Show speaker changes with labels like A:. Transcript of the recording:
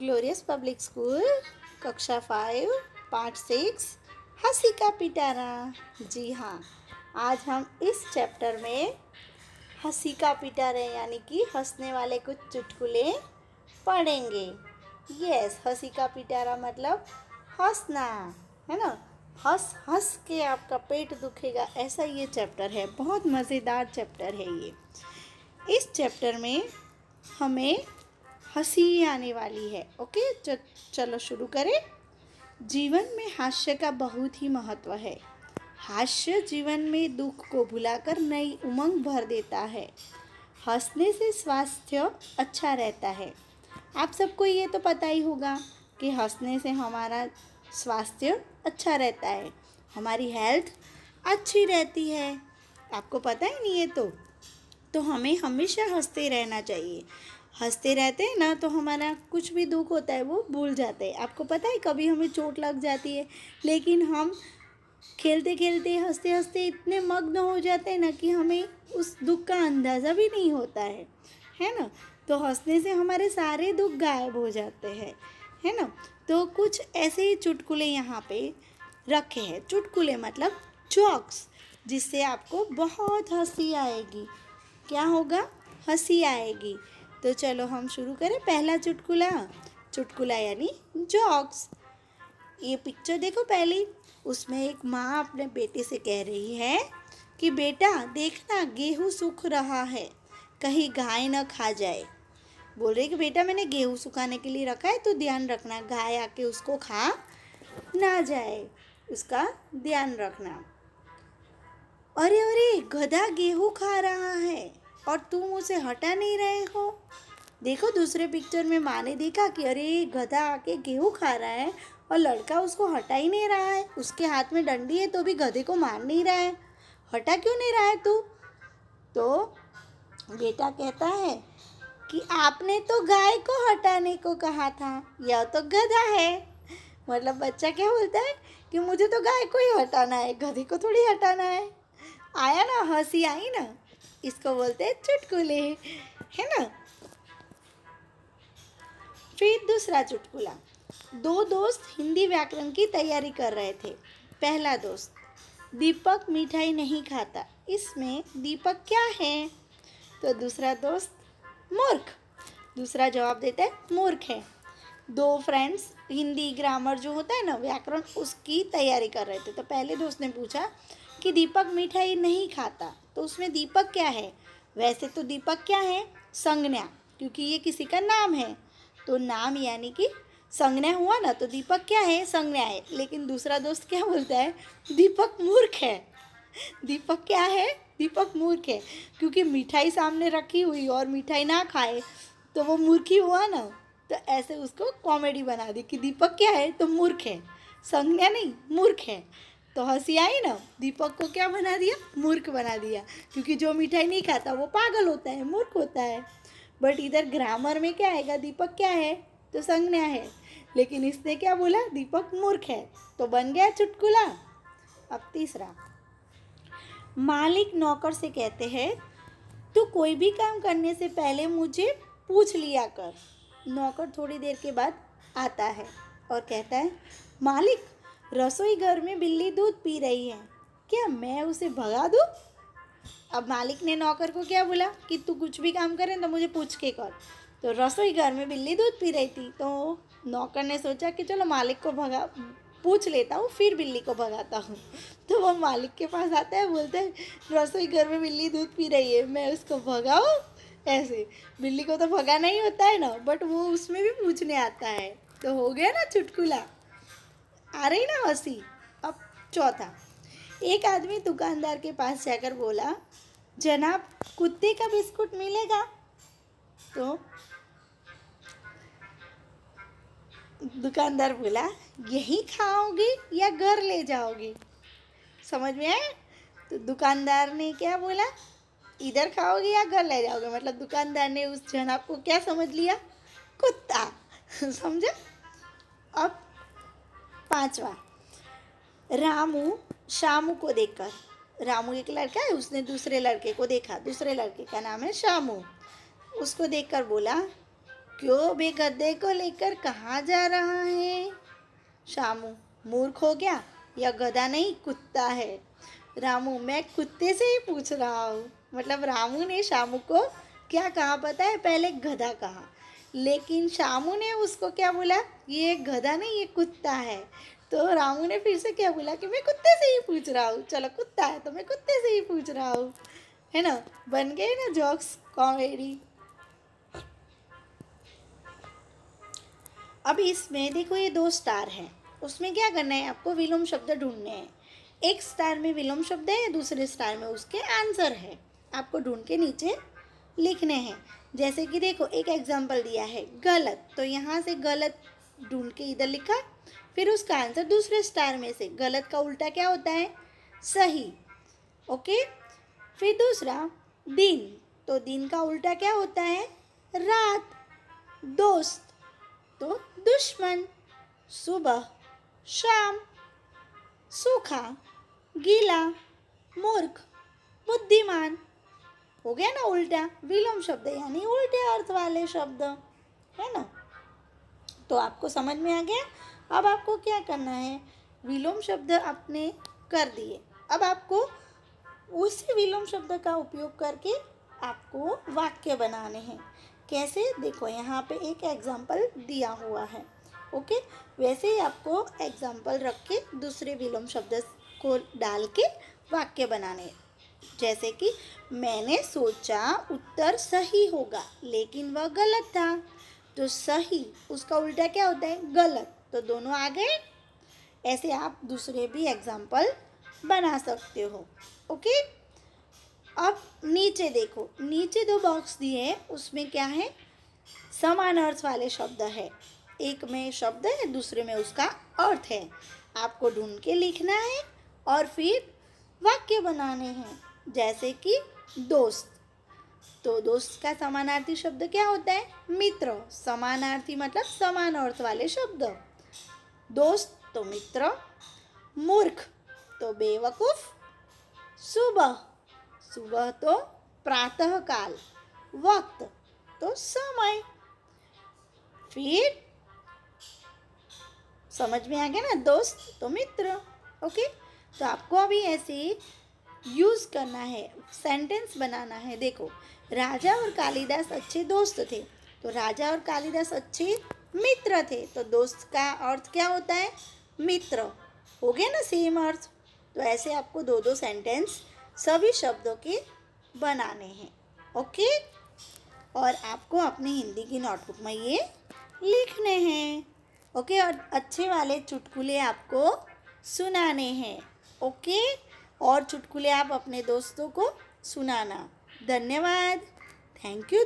A: Glorious public school कक्षा 5 part 6 हंसी का पिटारा। जी हाँ, आज हम इस चैप्टर में हंसी का पिटारे यानी कि हंसने वाले कुछ चुटकुले पढ़ेंगे। यस, हंसी का पिटारा मतलब हंसना, है ना। हंस हंस के आपका पेट दुखेगा, ऐसा ये चैप्टर है। बहुत मज़ेदार चैप्टर है ये। इस चैप्टर में हमें हंसी आने वाली है। ओके, चलो शुरू करें। जीवन में हास्य का बहुत ही महत्व है। हास्य जीवन में दुख को भुलाकर नई उमंग भर देता है। हंसने से स्वास्थ्य अच्छा रहता है। आप सबको ये तो पता ही होगा कि हंसने से हमारा स्वास्थ्य अच्छा रहता है, हमारी हेल्थ अच्छी रहती है। आपको पता ही नहीं है तो हमें हमेशा हंसते रहना चाहिए। हंसते रहते हैं ना तो हमारा कुछ भी दुख होता है वो भूल जाते हैं। आपको पता है कभी हमें चोट लग जाती है, लेकिन हम खेलते खेलते हंसते हंसते इतने मग्न हो जाते हैं ना कि हमें उस दुख का अंदाज़ा भी नहीं होता है ना। तो हंसने से हमारे सारे दुख गायब हो जाते हैं, है ना। तो कुछ ऐसे ही चुटकुले यहाँ पे रखे हैं। चुटकुले मतलब जोक्स, जिससे आपको बहुत हंसी आएगी। क्या होगा? हंसी आएगी। तो चलो हम शुरू करें। पहला चुटकुला, चुटकुला यानी जोक्स। ये पिक्चर देखो पहली। उसमें एक माँ अपने बेटे से कह रही है कि बेटा देखना, गेहूँ सूख रहा है, कहीं गाय न खा जाए। बोल रही कि बेटा मैंने गेहूँ सुखाने के लिए रखा है, तो ध्यान रखना गाय आके उसको खा ना जाए, उसका ध्यान रखना। अरे अरे, गधा गेहूँ खा रहा है और तुम उसे हटा नहीं रहे हो। देखो दूसरे पिक्चर में माँ ने देखा कि अरे गधा आके गेहूँ खा रहा है और लड़का उसको हटा ही नहीं रहा है। उसके हाथ में डंडी है तो भी गधे को मार नहीं रहा है। हटा क्यों नहीं रहा है तू? तो बेटा कहता है कि आपने तो गाय को हटाने को कहा था, यह तो गधा है। मतलब बच्चा क्या बोलता है कि मुझे तो गाय को ही हटाना है, गधे को थोड़ी हटाना है। आया ना, हंसी आई ना। इसको बोलते हैं चुटकुले, है ना। फिर दूसरा चुटकुला। दो दोस्त हिंदी व्याकरण की तैयारी कर रहे थे। पहला दोस्त, दीपक मिठाई नहीं खाता, इसमें दीपक क्या है? तो दूसरा दोस्त, मूर्ख। दूसरा जवाब देता है मूर्ख है। दो फ्रेंड्स हिंदी ग्रामर जो होता है ना, व्याकरण, उसकी तैयारी कर रहे थे। तो पहले दोस्त ने पूछा कि दीपक मिठाई नहीं खाता, तो उसमें दीपक क्या है? वैसे तो दीपक क्या है? संज्ञा, क्योंकि ये किसी का नाम है। तो नाम यानी कि संज्ञा हुआ ना, तो दीपक क्या है? संज्ञा है। लेकिन दूसरा दोस्त क्या बोलता है? दीपक मूर्ख है। दीपक क्या है? दीपक मूर्ख है, क्योंकि मिठाई सामने रखी हुई और मिठाई ना खाए तो वो मूर्ख ही हुआ ना। तो ऐसे उसको कॉमेडी बना दी कि दीपक क्या है? तो मूर्ख है, संज्ञा नहीं, मूर्ख है। तो हंसी आई ना। दीपक को क्या बना दिया? मूर्ख बना दिया, क्योंकि जो मिठाई नहीं खाता वो पागल होता है, मूर्ख होता है। बट इधर ग्रामर में क्या आएगा? दीपक क्या है? तो संज्ञा है। लेकिन इसने क्या बोला? दीपक मूर्ख है। तो बन गया चुटकुला। अब तीसरा, मालिक नौकर से कहते हैं तू कोई भी काम करने से पहले मुझे पूछ लिया कर। नौकर थोड़ी देर के बाद आता है और कहता है मालिक, रसोई घर में बिल्ली दूध पी रही है, क्या मैं उसे भगा दूँ? अब मालिक ने नौकर को क्या बोला कि तू कुछ भी काम करे तो मुझे पूछ के कर। तो रसोई घर में बिल्ली दूध पी रही थी, तो नौकर ने सोचा कि चलो मालिक को भगा पूछ लेता हूँ, फिर बिल्ली को भगाता हूँ। तो वो मालिक के पास आता है, बोलता है रसोई घर में बिल्ली दूध पी रही है, मैं उसको भगाऊँ? ऐसे बिल्ली को तो भगाना ही होता है ना, बट वो उसमें भी पूछने आता है। तो हो गया ना चुटकुला। आ रही ना हंसी। अब चौथा, एक आदमी दुकानदार के पास जाकर बोला जनाब, कुत्ते का बिस्कुट मिलेगा? तो दुकानदार बोला यही खाओगे या घर ले जाओगे? समझ में आया? तो दुकानदार ने क्या बोला? इधर खाओगे या घर ले जाओगे? मतलब दुकानदार ने उस जनाब को क्या समझ लिया? कुत्ता। समझा? अब पांचवा, रामू शामू को देखकर, रामू एक लड़का है, उसने दूसरे लड़के को देखा, दूसरे लड़के का नाम है शामू। उसको देखकर बोला क्यों बे गधे को लेकर कहाँ जा रहा है? शामू, मूर्ख हो गया? यह गधा नहीं कुत्ता है। रामू, मैं कुत्ते से ही पूछ रहा हूँ। मतलब रामू ने शामू को क्या कहा पता है? पहले गधा कहा, लेकिन शामू ने उसको क्या बोला? ये गधा नहीं, ये कुत्ता है। तो रामू ने फिर से क्या बोला कि मैं कुत्ते से ही पूछ रहा हूँ। चलो, कुत्ता है तो मैं कुत्ते से ही पूछ रहा हूँ, है ना? बन गए ना जोक्स, कॉमेडी। अब इसमें देखो, ये 2 स्टार हैं। उसमें क्या करना है? आपको विलोम शब्द ढूंढने हैं। एक स्टार में विलोम शब्द है, दूसरे स्टार में उसके आंसर है। आपको ढूंढ के नीचे लिखने हैं। जैसे कि देखो, एक एग्जाम्पल दिया है गलत, तो यहाँ से गलत ढूंढ के इधर लिखा, फिर उसका आंसर दूसरे स्टार में से। गलत का उल्टा क्या होता है? सही। ओके। फिर दूसरा दिन, तो दिन का उल्टा क्या होता है? रात। दोस्त तो दुश्मन। सुबह शाम। सूखा गीला। मूर्ख बुद्धिमान। हो गया ना उल्टा? विलोम शब्द यानी उल्टे अर्थ वाले शब्द, है ना? तो आपको समझ में आ गया? अब आपको क्या करना है? विलोम शब्द आपने कर दिए। अब आपको उसी विलोम शब्द का उपयोग करके आपको वाक्य बनाने हैं। कैसे? देखो, यहाँ पे एक एग्जाम्पल दिया हुआ है। ओके, वैसे ही आपको एग्जाम्पल रख के दूसरे विलोम शब्द को डाल के वाक्य बनाने हैं। जैसे कि मैंने सोचा उत्तर सही होगा, लेकिन वह गलत था। तो सही, उसका उल्टा क्या होता है? गलत। तो दोनों आ गए। ऐसे आप दूसरे भी एग्जाम्पल बना सकते हो। ओके। अब नीचे देखो, नीचे 2 बॉक्स दिए हैं, उसमें क्या है? समान अर्थ वाले शब्द है। एक में शब्द है, दूसरे में उसका अर्थ है। आपको ढूंढ के लिखना है और फिर वाक्य बनाने हैं। जैसे कि दोस्त, तो दोस्त का समानार्थी शब्द क्या होता है? मित्र। समानार्थी मतलब समान अर्थ वाले शब्द। दोस्त तो मित्र। मूर्ख तो बेवकूफ। सुबह, सुबह तो प्रातः काल। वक्त तो समय। फिर समझ में आ गया ना? दोस्त तो मित्र। ओके। तो आपको अभी ऐसे यूज़ करना है, सेंटेंस बनाना है। देखो, राजा और कालिदास अच्छे दोस्त थे, तो राजा और कालिदास अच्छे मित्र थे। तो दोस्त का अर्थ क्या होता है? मित्र। हो गया ना सेम अर्थ? तो ऐसे आपको 2-2 सेंटेंस सभी शब्दों के बनाने हैं। ओके। और आपको अपनी हिंदी की नोटबुक में ये लिखने हैं। ओके। और अच्छे वाले चुटकुले आपको सुनाने हैं। ओके। और चुटकुले आप अपने दोस्तों को सुनाना। धन्यवाद। Thank you.